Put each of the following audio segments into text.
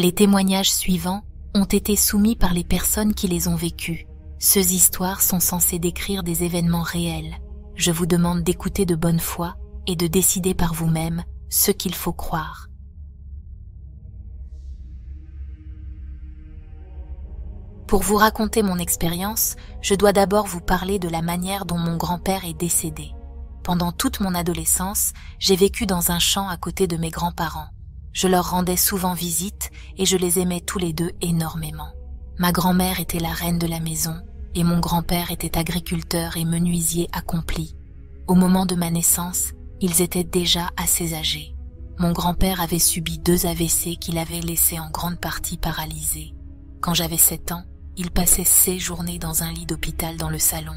Les témoignages suivants ont été soumis par les personnes qui les ont vécus. Ces histoires sont censées décrire des événements réels. Je vous demande d'écouter de bonne foi et de décider par vous-même ce qu'il faut croire. Pour vous raconter mon expérience, je dois d'abord vous parler de la manière dont mon grand-père est décédé. Pendant toute mon adolescence, j'ai vécu dans un champ à côté de mes grands-parents. Je leur rendais souvent visite et je les aimais tous les deux énormément. Ma grand-mère était la reine de la maison et mon grand-père était agriculteur et menuisier accompli. Au moment de ma naissance, ils étaient déjà assez âgés. Mon grand-père avait subi 2 AVC qui l'avaient laissé en grande partie paralysé. Quand j'avais 7 ans, il passait ses journées dans un lit d'hôpital dans le salon.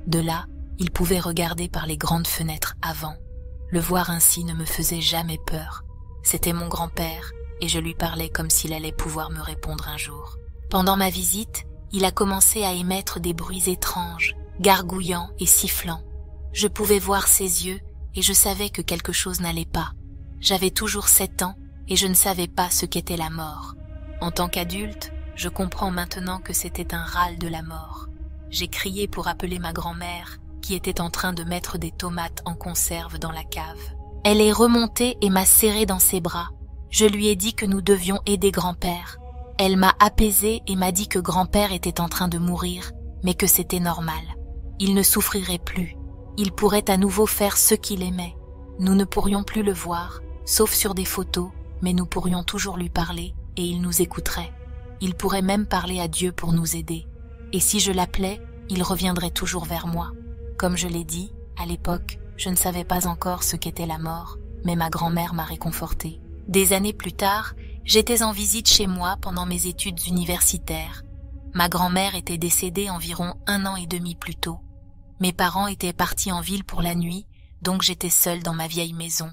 De là, il pouvait regarder par les grandes fenêtres avant. Le voir ainsi ne me faisait jamais peur. C'était mon grand-père et je lui parlais comme s'il allait pouvoir me répondre un jour. Pendant ma visite, il a commencé à émettre des bruits étranges, gargouillants et sifflants. Je pouvais voir ses yeux et je savais que quelque chose n'allait pas. J'avais toujours 7 ans et je ne savais pas ce qu'était la mort. En tant qu'adulte, je comprends maintenant que c'était un râle de la mort. J'ai crié pour appeler ma grand-mère, qui était en train de mettre des tomates en conserve dans la cave. Elle est remontée et m'a serré dans ses bras. Je lui ai dit que nous devions aider grand-père. Elle m'a apaisée et m'a dit que grand-père était en train de mourir, mais que c'était normal. Il ne souffrirait plus. Il pourrait à nouveau faire ce qu'il aimait. Nous ne pourrions plus le voir, sauf sur des photos, mais nous pourrions toujours lui parler et il nous écouterait. Il pourrait même parler à Dieu pour nous aider. Et si je l'appelais, il reviendrait toujours vers moi. Comme je l'ai dit, à l'époque, je ne savais pas encore ce qu'était la mort, mais ma grand-mère m'a réconfortée. Des années plus tard, j'étais en visite chez moi pendant mes études universitaires. Ma grand-mère était décédée environ 1 an et demi plus tôt. Mes parents étaient partis en ville pour la nuit, donc j'étais seule dans ma vieille maison.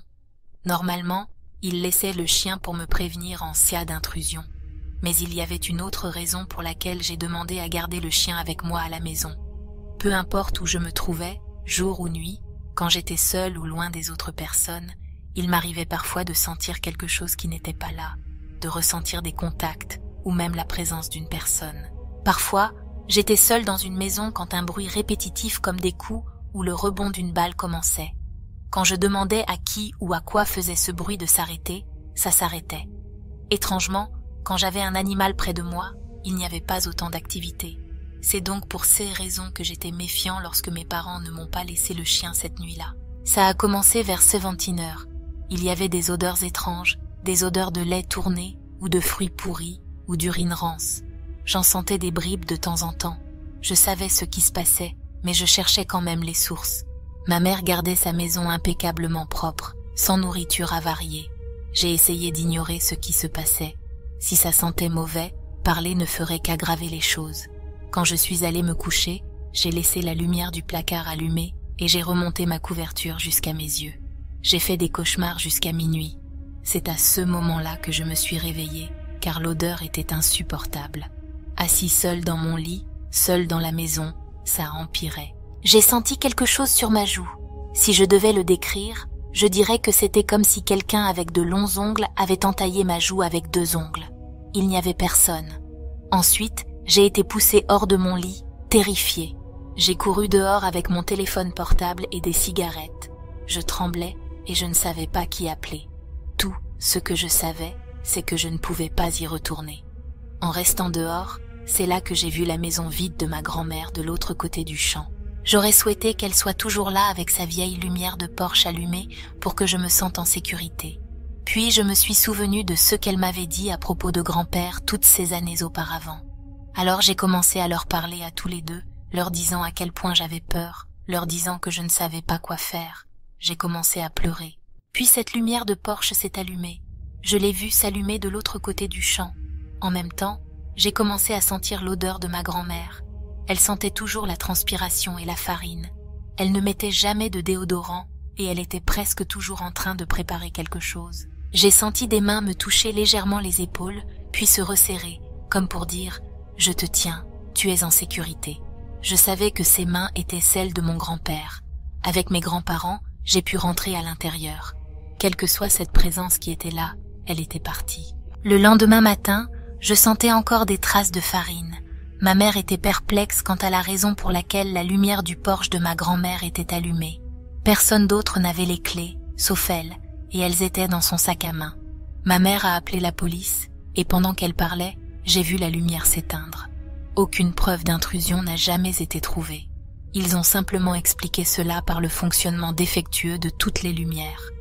Normalement, ils laissaient le chien pour me prévenir en cas d'intrusion. Mais il y avait une autre raison pour laquelle j'ai demandé à garder le chien avec moi à la maison. Peu importe où je me trouvais, jour ou nuit, quand j'étais seule ou loin des autres personnes, il m'arrivait parfois de sentir quelque chose qui n'était pas là, de ressentir des contacts ou même la présence d'une personne. Parfois, j'étais seule dans une maison quand un bruit répétitif comme des coups ou le rebond d'une balle commençait. Quand je demandais à qui ou à quoi faisait ce bruit de s'arrêter, ça s'arrêtait. Étrangement, quand j'avais un animal près de moi, il n'y avait pas autant d'activité. C'est donc pour ces raisons que j'étais méfiant lorsque mes parents ne m'ont pas laissé le chien cette nuit-là. Ça a commencé vers 17h. Il y avait des odeurs étranges, des odeurs de lait tourné, ou de fruits pourris, ou d'urine rance. J'en sentais des bribes de temps en temps. Je savais ce qui se passait, mais je cherchais quand même les sources. Ma mère gardait sa maison impeccablement propre, sans nourriture avariée. J'ai essayé d'ignorer ce qui se passait. Si ça sentait mauvais, parler ne ferait qu'aggraver les choses. Quand je suis allée me coucher, j'ai laissé la lumière du placard allumée et j'ai remonté ma couverture jusqu'à mes yeux. J'ai fait des cauchemars jusqu'à minuit. C'est à ce moment-là que je me suis réveillée, car l'odeur était insupportable. Assis seule dans mon lit, seule dans la maison, ça empirait. J'ai senti quelque chose sur ma joue. Si je devais le décrire, je dirais que c'était comme si quelqu'un avec de longs ongles avait entaillé ma joue avec 2 ongles. Il n'y avait personne. Ensuite, j'ai été poussée hors de mon lit, terrifiée. J'ai couru dehors avec mon téléphone portable et des cigarettes. Je tremblais et je ne savais pas qui appeler. Tout ce que je savais, c'est que je ne pouvais pas y retourner. En restant dehors, c'est là que j'ai vu la maison vide de ma grand-mère de l'autre côté du champ. J'aurais souhaité qu'elle soit toujours là avec sa vieille lumière de porche allumée pour que je me sente en sécurité. Puis je me suis souvenue de ce qu'elle m'avait dit à propos de grand-père toutes ces années auparavant. Alors j'ai commencé à leur parler à tous les deux, leur disant à quel point j'avais peur, leur disant que je ne savais pas quoi faire. J'ai commencé à pleurer. Puis cette lumière de porche s'est allumée. Je l'ai vue s'allumer de l'autre côté du champ. En même temps, j'ai commencé à sentir l'odeur de ma grand-mère. Elle sentait toujours la transpiration et la farine. Elle ne mettait jamais de déodorant et elle était presque toujours en train de préparer quelque chose. J'ai senti des mains me toucher légèrement les épaules, puis se resserrer, comme pour dire « Je te tiens, tu es en sécurité ». Je savais que ces mains étaient celles de mon grand-père. Avec mes grands-parents, j'ai pu rentrer à l'intérieur. Quelle que soit cette présence qui était là, elle était partie. Le lendemain matin, je sentais encore des traces de farine. Ma mère était perplexe quant à la raison pour laquelle la lumière du porche de ma grand-mère était allumée. Personne d'autre n'avait les clés, sauf elle, et elles étaient dans son sac à main. Ma mère a appelé la police, et pendant qu'elle parlait, j'ai vu la lumière s'éteindre. Aucune preuve d'intrusion n'a jamais été trouvée. Ils ont simplement expliqué cela par le fonctionnement défectueux de toutes les lumières.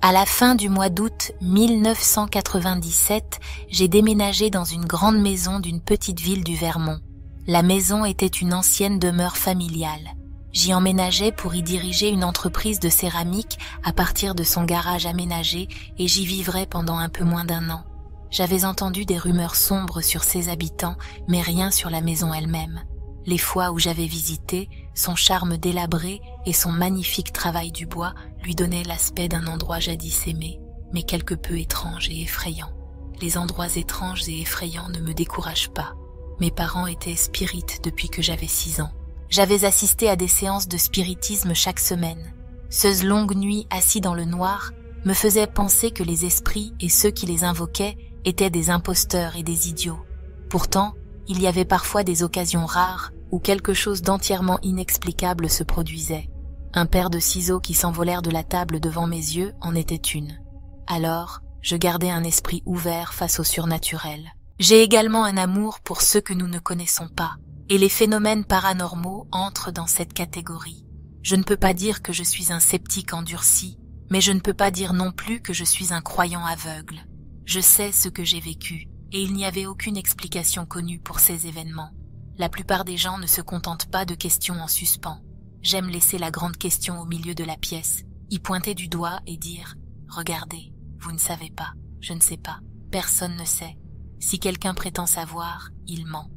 À la fin du mois d'août 1997, j'ai déménagé dans une grande maison d'une petite ville du Vermont. La maison était une ancienne demeure familiale. J'y emménageais pour y diriger une entreprise de céramique à partir de son garage aménagé et j'y vivrais pendant un peu moins d'1 an. J'avais entendu des rumeurs sombres sur ses habitants, mais rien sur la maison elle-même. Les fois où j'avais visité, son charme délabré et son magnifique travail du bois lui donnaient l'aspect d'un endroit jadis aimé, mais quelque peu étrange et effrayant. Les endroits étranges et effrayants ne me découragent pas. Mes parents étaient spirites depuis que j'avais 6 ans. J'avais assisté à des séances de spiritisme chaque semaine. Ces longues nuits assis dans le noir me faisaient penser que les esprits et ceux qui les invoquaient étaient des imposteurs et des idiots. Pourtant, il y avait parfois des occasions rares où quelque chose d'entièrement inexplicable se produisait. Un paire de ciseaux qui s'envolèrent de la table devant mes yeux en était une. Alors, je gardais un esprit ouvert face au surnaturel. J'ai également un amour pour ceux que nous ne connaissons pas, et les phénomènes paranormaux entrent dans cette catégorie. Je ne peux pas dire que je suis un sceptique endurci, mais je ne peux pas dire non plus que je suis un croyant aveugle. Je sais ce que j'ai vécu, et il n'y avait aucune explication connue pour ces événements. La plupart des gens ne se contentent pas de questions en suspens. J'aime laisser la grande question au milieu de la pièce, y pointer du doigt et dire « Regardez, vous ne savez pas, je ne sais pas, personne ne sait. Si quelqu'un prétend savoir, il ment. »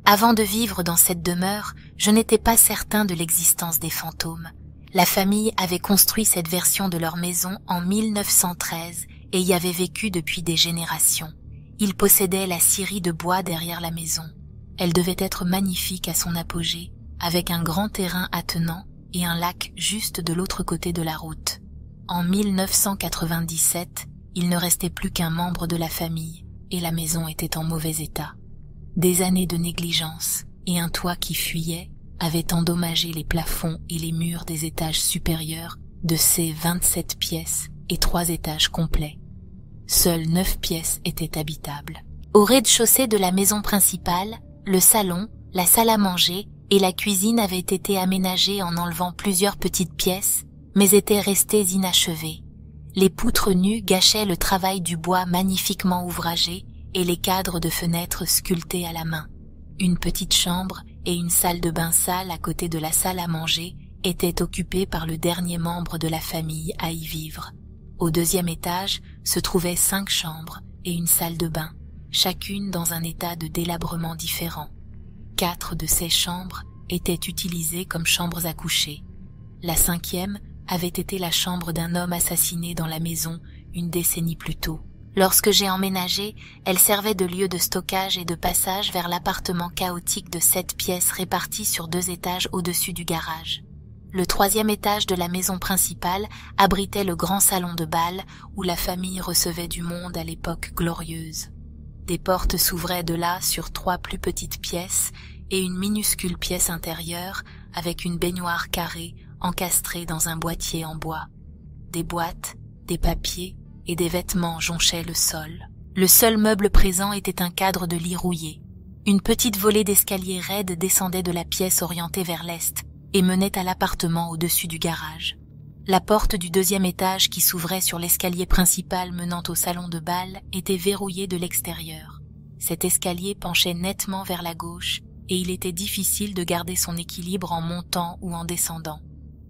Avant de vivre dans cette demeure, je n'étais pas certain de l'existence des fantômes. La famille avait construit cette version de leur maison en 1913 et y avait vécu depuis des générations. Ils possédaient la scierie de bois derrière la maison. Elle devait être magnifique à son apogée, avec un grand terrain attenant et un lac juste de l'autre côté de la route. En 1997, il ne restait plus qu'un membre de la famille et la maison était en mauvais état. Des années de négligence et un toit qui fuyait avaient endommagé les plafonds et les murs des étages supérieurs de ces 27 pièces et 3 étages complets. Seules 9 pièces étaient habitables. Au rez-de-chaussée de la maison principale, le salon, la salle à manger et la cuisine avaient été aménagés en enlevant plusieurs petites pièces, mais étaient restés inachevés. Les poutres nues gâchaient le travail du bois magnifiquement ouvragé et les cadres de fenêtres sculptés à la main. Une petite chambre et une salle de bain sale à côté de la salle à manger étaient occupées par le dernier membre de la famille à y vivre. Au 2e étage se trouvaient 5 chambres et une salle de bain, chacune dans un état de délabrement différent. 4 de ces chambres étaient utilisées comme chambres à coucher. La 5e avait été la chambre d'un homme assassiné dans la maison une décennie plus tôt. Lorsque j'ai emménagé, elle servait de lieu de stockage et de passage vers l'appartement chaotique de 7 pièces réparties sur 2 étages au-dessus du garage. Le 3e étage de la maison principale abritait le grand salon de bal où la famille recevait du monde à l'époque glorieuse. Des portes s'ouvraient de là sur 3 plus petites pièces et une minuscule pièce intérieure avec une baignoire carrée encastrée dans un boîtier en bois. Des boîtes, des papiers et des vêtements jonchaient le sol. Le seul meuble présent était un cadre de lit rouillé. Une petite volée d'escalier raide descendait de la pièce orientée vers l'est et menait à l'appartement au-dessus du garage. La porte du 2e étage qui s'ouvrait sur l'escalier principal menant au salon de bal était verrouillée de l'extérieur. Cet escalier penchait nettement vers la gauche et il était difficile de garder son équilibre en montant ou en descendant.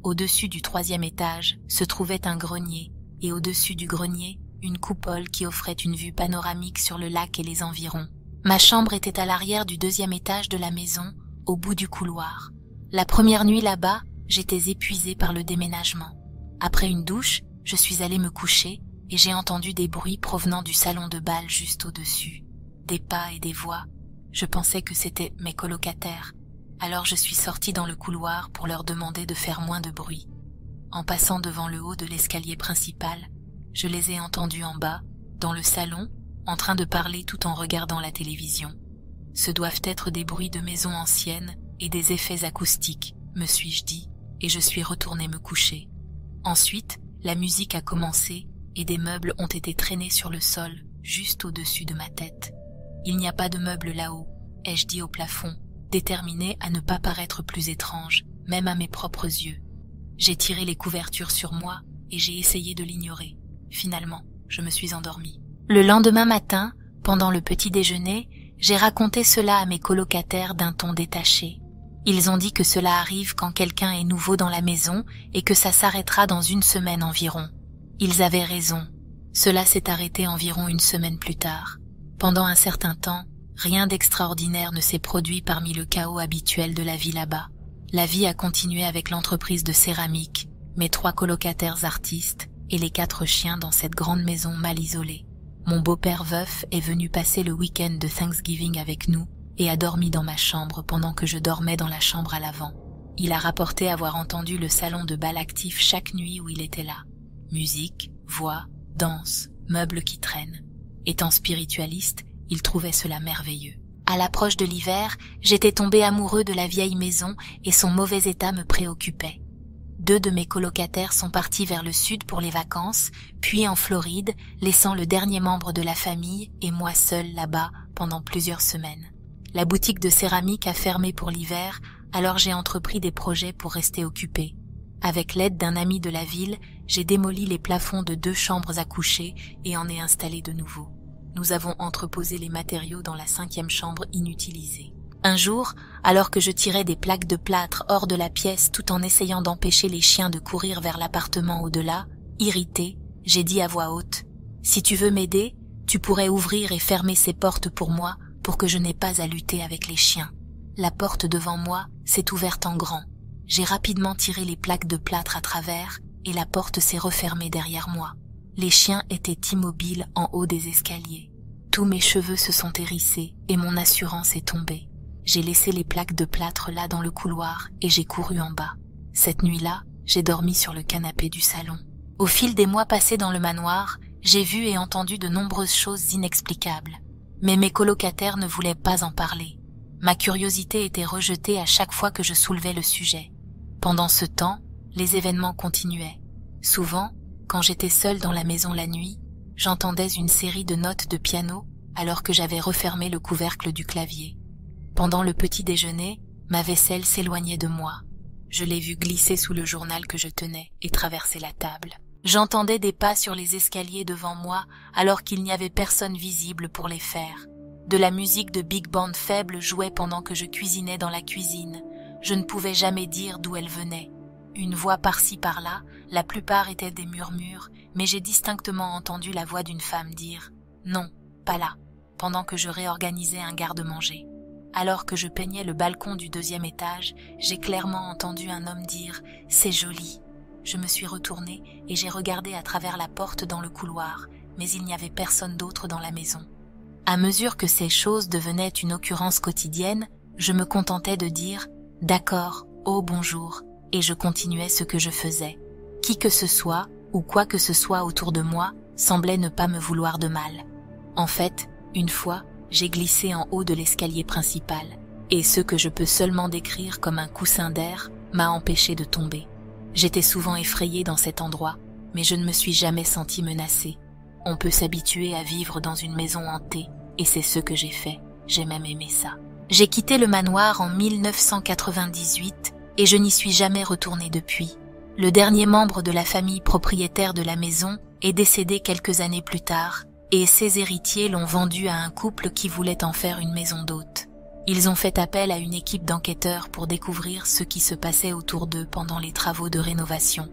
Au-dessus du 3e étage se trouvait un grenier et au-dessus du grenier, une coupole qui offrait une vue panoramique sur le lac et les environs. Ma chambre était à l'arrière du 2e étage de la maison, au bout du couloir. La première nuit là-bas, j'étais épuisée par le déménagement. Après une douche, je suis allée me coucher et j'ai entendu des bruits provenant du salon de bal juste au-dessus. Des pas et des voix. Je pensais que c'étaient mes colocataires. Alors je suis sortie dans le couloir pour leur demander de faire moins de bruit. En passant devant le haut de l'escalier principal, je les ai entendus en bas, dans le salon, en train de parler tout en regardant la télévision. Ce doivent être des bruits de maisons anciennes et des effets acoustiques, me suis-je dit, et je suis retourné me coucher. Ensuite, la musique a commencé et des meubles ont été traînés sur le sol, juste au-dessus de ma tête. Il n'y a pas de meubles là-haut, ai-je dit au plafond, déterminé à ne pas paraître plus étrange, même à mes propres yeux. J'ai tiré les couvertures sur moi et j'ai essayé de l'ignorer. Finalement, je me suis endormie. Le lendemain matin, pendant le petit déjeuner, j'ai raconté cela à mes colocataires d'un ton détaché. Ils ont dit que cela arrive quand quelqu'un est nouveau dans la maison et que ça s'arrêtera dans 1 semaine environ. Ils avaient raison. Cela s'est arrêté environ 1 semaine plus tard. Pendant un certain temps, rien d'extraordinaire ne s'est produit parmi le chaos habituel de la vie là-bas. La vie a continué avec l'entreprise de céramique, mes 3 colocataires artistes et les 4 chiens dans cette grande maison mal isolée. Mon beau-père veuf est venu passer le week-end de Thanksgiving avec nous et a dormi dans ma chambre pendant que je dormais dans la chambre à l'avant. Il a rapporté avoir entendu le salon de bal actif chaque nuit où il était là. Musique, voix, danse, meubles qui traînent. Étant spiritualiste, il trouvait cela merveilleux. À l'approche de l'hiver, j'étais tombé amoureux de la vieille maison et son mauvais état me préoccupait. 2 de mes colocataires sont partis vers le sud pour les vacances, puis en Floride, laissant le dernier membre de la famille et moi seul là-bas pendant plusieurs semaines. La boutique de céramique a fermé pour l'hiver, alors j'ai entrepris des projets pour rester occupé. Avec l'aide d'un ami de la ville, j'ai démoli les plafonds de 2 chambres à coucher et en ai installé de nouveaux. Nous avons entreposé les matériaux dans la 5e chambre inutilisée. Un jour, alors que je tirais des plaques de plâtre hors de la pièce tout en essayant d'empêcher les chiens de courir vers l'appartement au-delà, irrité, j'ai dit à voix haute « Si tu veux m'aider, tu pourrais ouvrir et fermer ces portes pour moi pour que je n'ai pas à lutter avec les chiens. » La porte devant moi s'est ouverte en grand. J'ai rapidement tiré les plaques de plâtre à travers et la porte s'est refermée derrière moi. Les chiens étaient immobiles en haut des escaliers. Tous mes cheveux se sont hérissés et mon assurance est tombée. J'ai laissé les plaques de plâtre là dans le couloir et j'ai couru en bas. Cette nuit-là, j'ai dormi sur le canapé du salon. Au fil des mois passés dans le manoir, j'ai vu et entendu de nombreuses choses inexplicables. Mais mes colocataires ne voulaient pas en parler. Ma curiosité était rejetée à chaque fois que je soulevais le sujet. Pendant ce temps, les événements continuaient. Souvent, quand j'étais seule dans la maison la nuit, j'entendais une série de notes de piano alors que j'avais refermé le couvercle du clavier. Pendant le petit déjeuner, ma vaisselle s'éloignait de moi. Je l'ai vue glisser sous le journal que je tenais et traverser la table. J'entendais des pas sur les escaliers devant moi alors qu'il n'y avait personne visible pour les faire. De la musique de big band faible jouait pendant que je cuisinais dans la cuisine. Je ne pouvais jamais dire d'où elle venait. Une voix par-ci par-là, la plupart étaient des murmures, mais j'ai distinctement entendu la voix d'une femme dire « Non, pas là », pendant que je réorganisais un garde-manger. Alors que je peignais le balcon du 2e étage, j'ai clairement entendu un homme dire « C'est joli ». Je me suis retournée et j'ai regardé à travers la porte dans le couloir, mais il n'y avait personne d'autre dans la maison. À mesure que ces choses devenaient une occurrence quotidienne, je me contentais de dire « D'accord, oh bonjour », et je continuais ce que je faisais. Qui que ce soit, ou quoi que ce soit autour de moi, semblait ne pas me vouloir de mal. En fait, une fois, j'ai glissé en haut de l'escalier principal, et ce que je peux seulement décrire comme un coussin d'air m'a empêché de tomber. J'étais souvent effrayée dans cet endroit, mais je ne me suis jamais sentie menacée. On peut s'habituer à vivre dans une maison hantée, et c'est ce que j'ai fait. J'ai même aimé ça. J'ai quitté le manoir en 1998 et je n'y suis jamais retournée depuis. Le dernier membre de la famille propriétaire de la maison est décédé quelques années plus tard et ses héritiers l'ont vendu à un couple qui voulait en faire une maison d'hôte. Ils ont fait appel à une équipe d'enquêteurs pour découvrir ce qui se passait autour d'eux pendant les travaux de rénovation.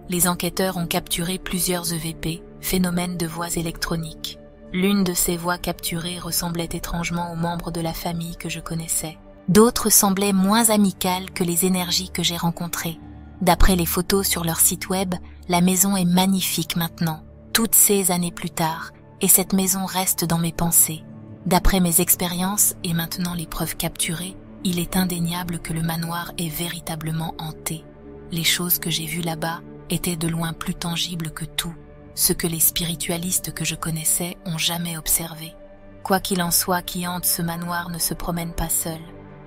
Les enquêteurs ont capturé plusieurs EVP, phénomènes de voix électroniques. L'une de ces voix capturées ressemblait étrangement aux membres de la famille que je connaissais. D'autres semblaient moins amicales que les énergies que j'ai rencontrées. D'après les photos sur leur site web, la maison est magnifique maintenant, toutes ces années plus tard, et cette maison reste dans mes pensées. D'après mes expériences et maintenant les preuves capturées, il est indéniable que le manoir est véritablement hanté. Les choses que j'ai vues là-bas était de loin plus tangible que tout ce que les spiritualistes que je connaissais ont jamais observé. Quoi qu'il en soit, qui hante ce manoir ne se promènent pas seuls,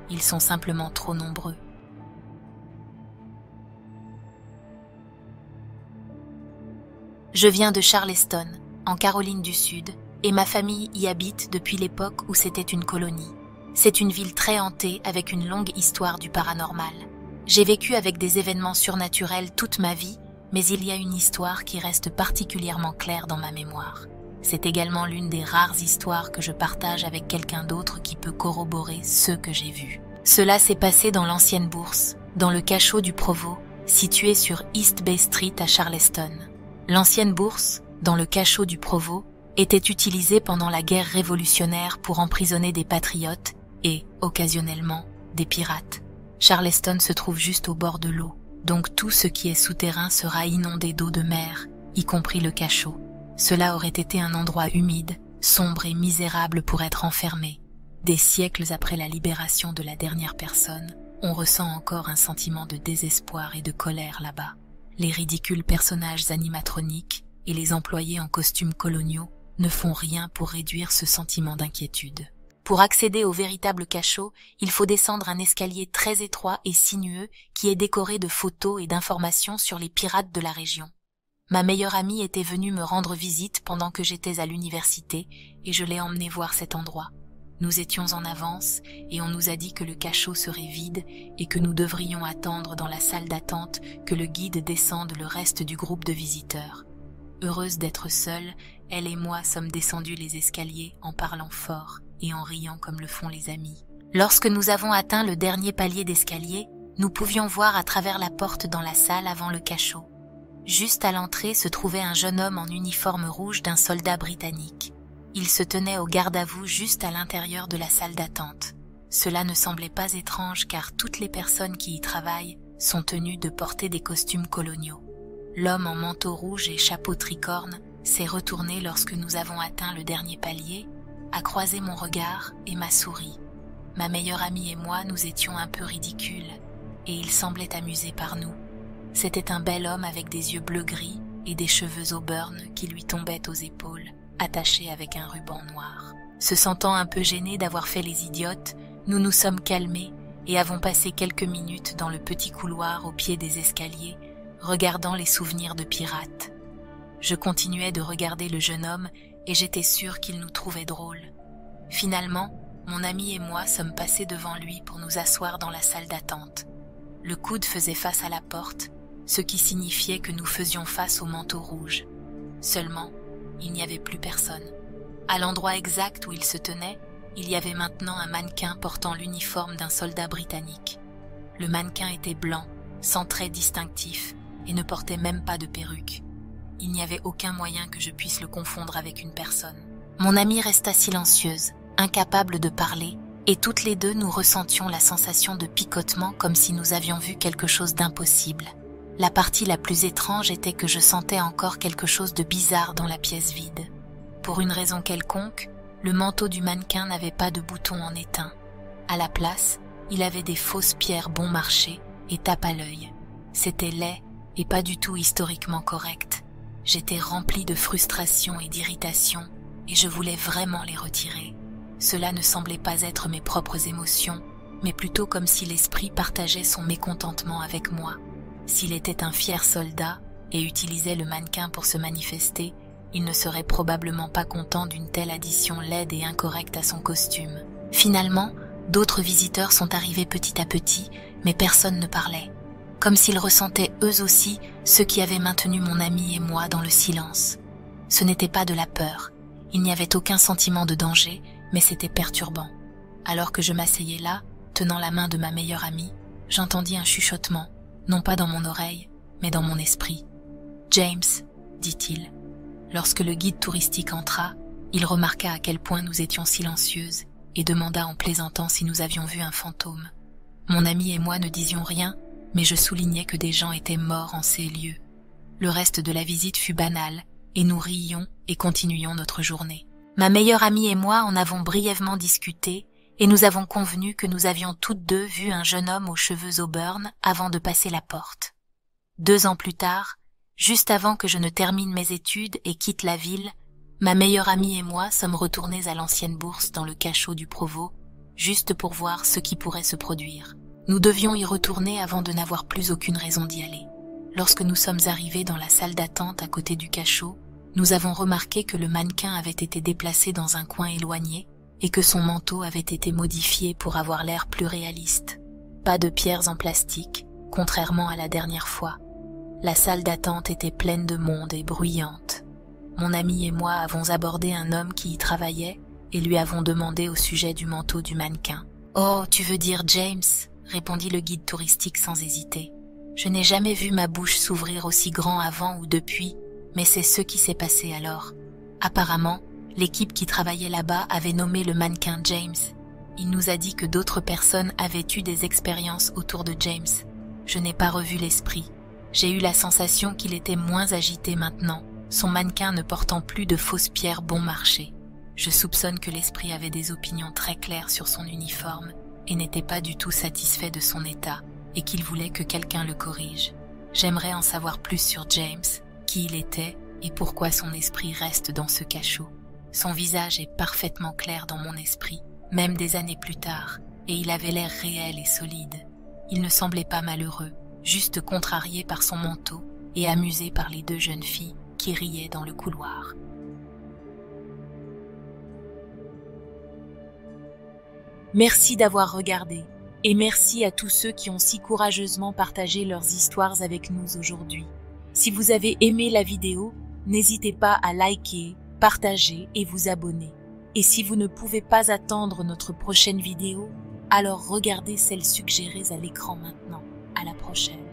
ils sont simplement trop nombreux. Je viens de Charleston, en Caroline du Sud, et ma famille y habite depuis l'époque où c'était une colonie. C'est une ville très hantée avec une longue histoire du paranormal. J'ai vécu avec des événements surnaturels toute ma vie, mais il y a une histoire qui reste particulièrement claire dans ma mémoire. C'est également l'une des rares histoires que je partage avec quelqu'un d'autre qui peut corroborer ce que j'ai vu. Cela s'est passé dans l'ancienne bourse, dans le cachot du Provost, situé sur East Bay Street à Charleston. L'ancienne bourse, dans le cachot du Provost, était utilisée pendant la guerre révolutionnaire pour emprisonner des patriotes et, occasionnellement, des pirates. Charleston se trouve juste au bord de l'eau, donc tout ce qui est souterrain sera inondé d'eau de mer, y compris le cachot. Cela aurait été un endroit humide, sombre et misérable pour être enfermé. Des siècles après la libération de la dernière personne, on ressent encore un sentiment de désespoir et de colère là-bas. Les ridicules personnages animatroniques et les employés en costumes coloniaux ne font rien pour réduire ce sentiment d'inquiétude. Pour accéder au véritable cachot, il faut descendre un escalier très étroit et sinueux qui est décoré de photos et d'informations sur les pirates de la région. Ma meilleure amie était venue me rendre visite pendant que j'étais à l'université et je l'ai emmenée voir cet endroit. Nous étions en avance et on nous a dit que le cachot serait vide et que nous devrions attendre dans la salle d'attente que le guide descende le reste du groupe de visiteurs. Heureuse d'être seule, elle et moi sommes descendus les escaliers en parlant fort et en riant comme le font les amis. Lorsque nous avons atteint le dernier palier d'escalier, nous pouvions voir à travers la porte dans la salle avant le cachot. Juste à l'entrée se trouvait un jeune homme en uniforme rouge d'un soldat britannique. Il se tenait au garde-à-vous juste à l'intérieur de la salle d'attente. Cela ne semblait pas étrange car toutes les personnes qui y travaillent sont tenues de porter des costumes coloniaux. L'homme en manteau rouge et chapeau tricorne s'est retourné lorsque nous avons atteint le dernier palier, a croisé mon regard et m'a souri. Ma meilleure amie et moi nous étions un peu ridicules et il semblait amusé par nous. C'était un bel homme avec des yeux bleu-gris et des cheveux auburn qui lui tombaient aux épaules, attachés avec un ruban noir. Se sentant un peu gênés d'avoir fait les idiotes, nous nous sommes calmés et avons passé quelques minutes dans le petit couloir au pied des escaliers, regardant les souvenirs de pirates. Je continuais de regarder le jeune homme et j'étais sûre qu'il nous trouvait drôles. Finalement, mon ami et moi sommes passés devant lui pour nous asseoir dans la salle d'attente. Le coude faisait face à la porte, ce qui signifiait que nous faisions face au manteau rouge. Seulement, il n'y avait plus personne. À l'endroit exact où il se tenait, il y avait maintenant un mannequin portant l'uniforme d'un soldat britannique. Le mannequin était blanc, sans traits distinctifs, et ne portait même pas de perruque. Il n'y avait aucun moyen que je puisse le confondre avec une personne. Mon amie resta silencieuse, incapable de parler, et toutes les deux nous ressentions la sensation de picotement comme si nous avions vu quelque chose d'impossible. La partie la plus étrange était que je sentais encore quelque chose de bizarre dans la pièce vide. Pour une raison quelconque, le manteau du mannequin n'avait pas de bouton en étain. À la place, il avait des fausses pierres bon marché et tape à l'œil. C'était laid et pas du tout historiquement correct. J'étais remplie de frustration et d'irritation et je voulais vraiment les retirer. Cela ne semblait pas être mes propres émotions, mais plutôt comme si l'esprit partageait son mécontentement avec moi. S'il était un fier soldat et utilisait le mannequin pour se manifester, il ne serait probablement pas content d'une telle addition laide et incorrecte à son costume. Finalement, d'autres visiteurs sont arrivés petit à petit, mais personne ne parlait. Comme s'ils ressentaient eux aussi ce qui avait maintenu mon ami et moi dans le silence. Ce n'était pas de la peur, il n'y avait aucun sentiment de danger, mais c'était perturbant. Alors que je m'asseyais là, tenant la main de ma meilleure amie, j'entendis un chuchotement, non pas dans mon oreille, mais dans mon esprit. « James », dit-il. Lorsque le guide touristique entra, il remarqua à quel point nous étions silencieuses et demanda en plaisantant si nous avions vu un fantôme. Mon ami et moi ne disions rien, mais je soulignais que des gens étaient morts en ces lieux. Le reste de la visite fut banal, et nous riions et continuions notre journée. Ma meilleure amie et moi en avons brièvement discuté, et nous avons convenu que nous avions toutes deux vu un jeune homme aux cheveux auburn avant de passer la porte. 2 ans plus tard, Juste avant que je ne termine mes études et quitte la ville, ma meilleure amie et moi sommes retournés à l'ancienne bourse dans le cachot du Provost, juste pour voir ce qui pourrait se produire. Nous devions y retourner avant de n'avoir plus aucune raison d'y aller. Lorsque nous sommes arrivés dans la salle d'attente à côté du cachot, nous avons remarqué que le mannequin avait été déplacé dans un coin éloigné et que son manteau avait été modifié pour avoir l'air plus réaliste. Pas de pierres en plastique, contrairement à la dernière fois. La salle d'attente était pleine de monde et bruyante. Mon ami et moi avons abordé un homme qui y travaillait et lui avons demandé au sujet du manteau du mannequin. « Oh, tu veux dire James ?» répondit le guide touristique sans hésiter. Je n'ai jamais vu ma bouche s'ouvrir aussi grand avant ou depuis, mais c'est ce qui s'est passé alors. Apparemment, l'équipe qui travaillait là-bas avait nommé le mannequin James. Il nous a dit que d'autres personnes avaient eu des expériences autour de James. Je n'ai pas revu l'esprit. J'ai eu la sensation qu'il était moins agité maintenant, son mannequin ne portant plus de fausses pierres bon marché. Je soupçonne que l'esprit avait des opinions très claires sur son uniforme et n'était pas du tout satisfait de son état et qu'il voulait que quelqu'un le corrige. J'aimerais en savoir plus sur James, qui il était et pourquoi son esprit reste dans ce cachot. Son visage est parfaitement clair dans mon esprit, même des années plus tard, et il avait l'air réel et solide. Il ne semblait pas malheureux, juste contrarié par son manteau et amusé par les deux jeunes filles qui riaient dans le couloir. Merci d'avoir regardé, et merci à tous ceux qui ont si courageusement partagé leurs histoires avec nous aujourd'hui. Si vous avez aimé la vidéo, n'hésitez pas à liker, partager et vous abonner. Et si vous ne pouvez pas attendre notre prochaine vidéo, alors regardez celle suggérée à l'écran maintenant. À la prochaine.